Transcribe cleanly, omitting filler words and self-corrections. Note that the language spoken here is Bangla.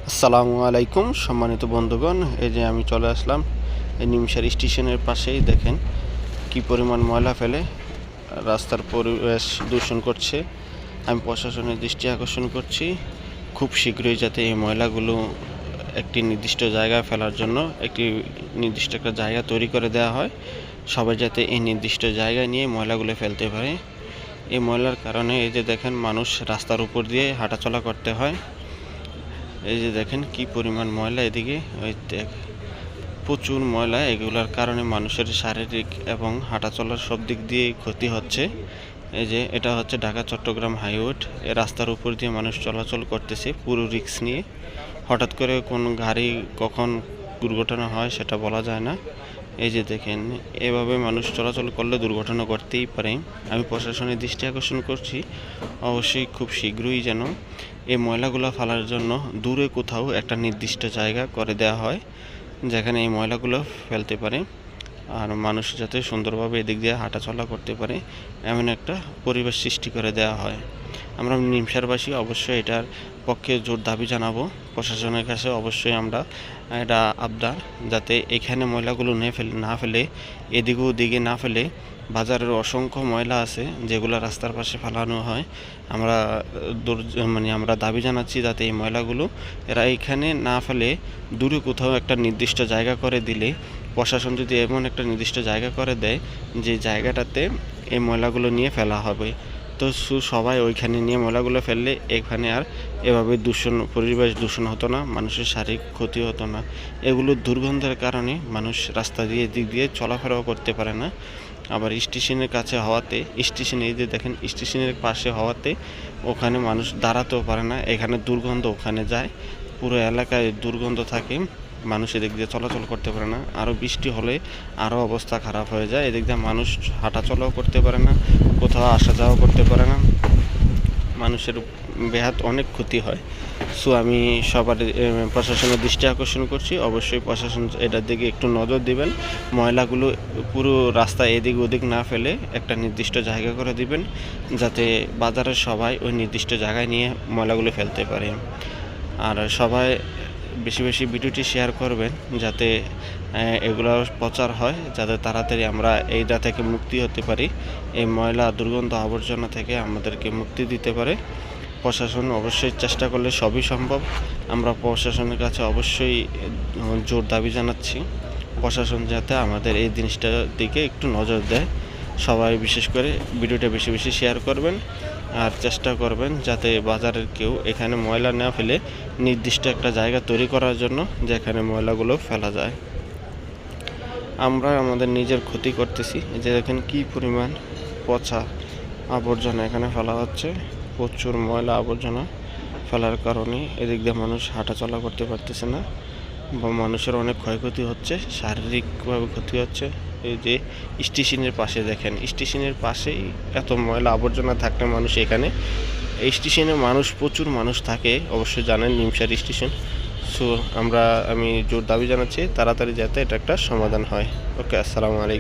আসসালামু আলাইকুম সম্মানিত বন্ধুগণ, এই যে আমি চলে আসলাম এই নিমসার স্টেশনের পাশেই। দেখেন কি পরিমাণ ময়লা ফেলে, রাস্তার পরিবেশ দূষণ করছে। আমি প্রশাসনের দৃষ্টি আকর্ষণ করছি খুব শীঘ্রই যাতে এই ময়লাগুলো একটি নির্দিষ্ট জায়গায় ফেলার জন্য একটি নির্দিষ্ট একটা জায়গা তৈরি করে দেওয়া হয়। সবাই যাতে এই নির্দিষ্ট জায়গায় নিয়ে ময়লাগুলো ফেলতে পারে। এই ময়লার কারণে এই যে দেখেন মানুষ রাস্তার উপর দিয়ে হাঁটাচলা করতে হয়। এই যে দেখেন কি পরিমাণ ময়লা, এদিকে ওই প্রচুর ময়লা। এগুলোর কারণে মানুষের শারীরিক এবং হাঁটা চলার সব দিক দিয়েই ক্ষতি হচ্ছে। এই যে এটা হচ্ছে ঢাকা চট্টগ্রাম হাইওয়ে। এই রাস্তার উপর দিয়ে মানুষ চলাচল করতেছে পুরো রিস্ক নিয়ে। হঠাৎ করে কোন গাড়ি কখন দুর্ঘটনা হয় সেটা বলা যায় না। এই যে দেখেন এভাবে মানুষ চলাচল করলে দুর্ঘটনা ঘটতেই পারে। আমি প্রশাসনের দৃষ্টি আকর্ষণ করছি অবশ্যই খুব শীঘ্রই যেন এই ময়লাগুলো ফেলার জন্য দূরে কোথাও একটা নির্দিষ্ট জায়গা করে দেওয়া হয়, যেখানে এই ময়লাগুলো ফেলতে পারে আর মানুষ যাতে সুন্দরভাবে এদিক দিয়ে হাঁটাচলা করতে পারে এমন একটা পরিবেশ সৃষ্টি করে দেওয়া হয়। আমরা নিমসারবাসী অবশ্যই এটার পক্ষে জোর দাবি জানাবো প্রশাসনের কাছে। অবশ্যই আমরা এটা আবদার যাতে এখানে ময়লাগুলো না ফেলে এদিকে ওদিকে না ফেলে। বাজারের অসংখ্য ময়লা আছে যেগুলো রাস্তার পাশে ফেলানো হয়। আমরা আমরা দাবি জানাচ্ছি যাতে এই ময়লাগুলো এরা এখানে না ফেলে দূরে কোথাও একটা নির্দিষ্ট জায়গা করে দিলে, প্রশাসন যদি এমন একটা নির্দিষ্ট জায়গা করে দেয় যে জায়গাটাতে এই ময়লাগুলো নিয়ে ফেলা হবে, তো সবাই ওইখানে নিয়ে ময়লাগুলো ফেললে এখানে আর এভাবে পরিবেশ দূষণ হতো না, মানুষের শারীরিক ক্ষতি হতো না। এগুলো দুর্গন্ধের কারণে মানুষ রাস্তা দিয়ে দিক দিয়ে চলাফেরাও করতে পারে না। আবার স্টেশনের কাছে হওয়াতে, স্টেশনে এই যে দেখেন স্টেশনের পাশে হওয়াতে ওখানে মানুষ দাঁড়াতেও পারে না। এখানে দুর্গন্ধ ওখানে যায়, পুরো এলাকায় দুর্গন্ধ থাকে, মানুষ এদিক দিয়ে চলাচল করতে পারে না। আরও বৃষ্টি হলে আরও অবস্থা খারাপ হয়ে যায়। এদিক দিয়ে মানুষ হাঁটাচলাও করতে পারে না, কোথাও আসা যাওয়া করতে পারে না, মানুষের বেহাত অনেক ক্ষতি হয়। সো আমি সবার প্রশাসনের দৃষ্টি আকর্ষণ করছি অবশ্যই প্রশাসন এটার দিকে একটু নজর দিবেন। ময়লাগুলো পুরো রাস্তা এদিক ওদিক না ফেলে একটা নির্দিষ্ট জায়গা করে দিবেন, যাতে বাজারের সবাই ওই নির্দিষ্ট জায়গায় নিয়ে ময়লাগুলো ফেলতে পারে। আর সবাই বেশি বেশি ভিডিওটি শেয়ার করবেন যাতে এগুলো প্রচার হয়, যাতে তাড়াতাড়ি আমরা এইটা থেকে মুক্তি হতে পারি। এই ময়লা দুর্গন্ধ আবর্জনা থেকে আমাদেরকে মুক্তি দিতে পারে প্রশাসন। অবশ্যই চেষ্টা করলে সবই সম্ভব। আমরা প্রশাসনের কাছে অবশ্যই জোর দাবি জানাচ্ছি প্রশাসন যাতে আমাদের এই জিনিসটার দিকে একটু নজর দেয়। সবাই বিশেষ করে ভিডিওটা বেশি বেশি শেয়ার করবেন আর চেষ্টা করবেন যাতে বাজারের কেউ এখানে ময়লা না ফেলে নির্দিষ্ট একটা জায়গা তৈরি করার জন্য যেখানে ময়লাগুলো ফেলা যায়। আমরা আমাদের নিজের ক্ষতি করতেছি। যে দেখেন কি পরিমাণ পচা আবর্জনা এখানে ফেলা হচ্ছে। প্রচুর ময়লা আবর্জনা ফেলার কারণে এদিক দিয়ে মানুষ হাঁটাচলা করতে পারতেছে না বা মানুষের অনেক ক্ষয়ক্ষতি হচ্ছে, শারীরিকভাবে ক্ষতি হচ্ছে। এই যে স্টেশনের পাশে দেখেন, স্টেশনের পাশেই এত ময়লা আবর্জনা থাকলে মানুষ এখানে স্টেশনে প্রচুর মানুষ থাকে অবশ্যই জানেন নিমসার স্টেশন। সো আমি জোর দাবি জানাচ্ছি তাড়াতাড়ি যাতে এটা একটা সমাধান হয়। ওকে, আসসালামু আলাইকুম।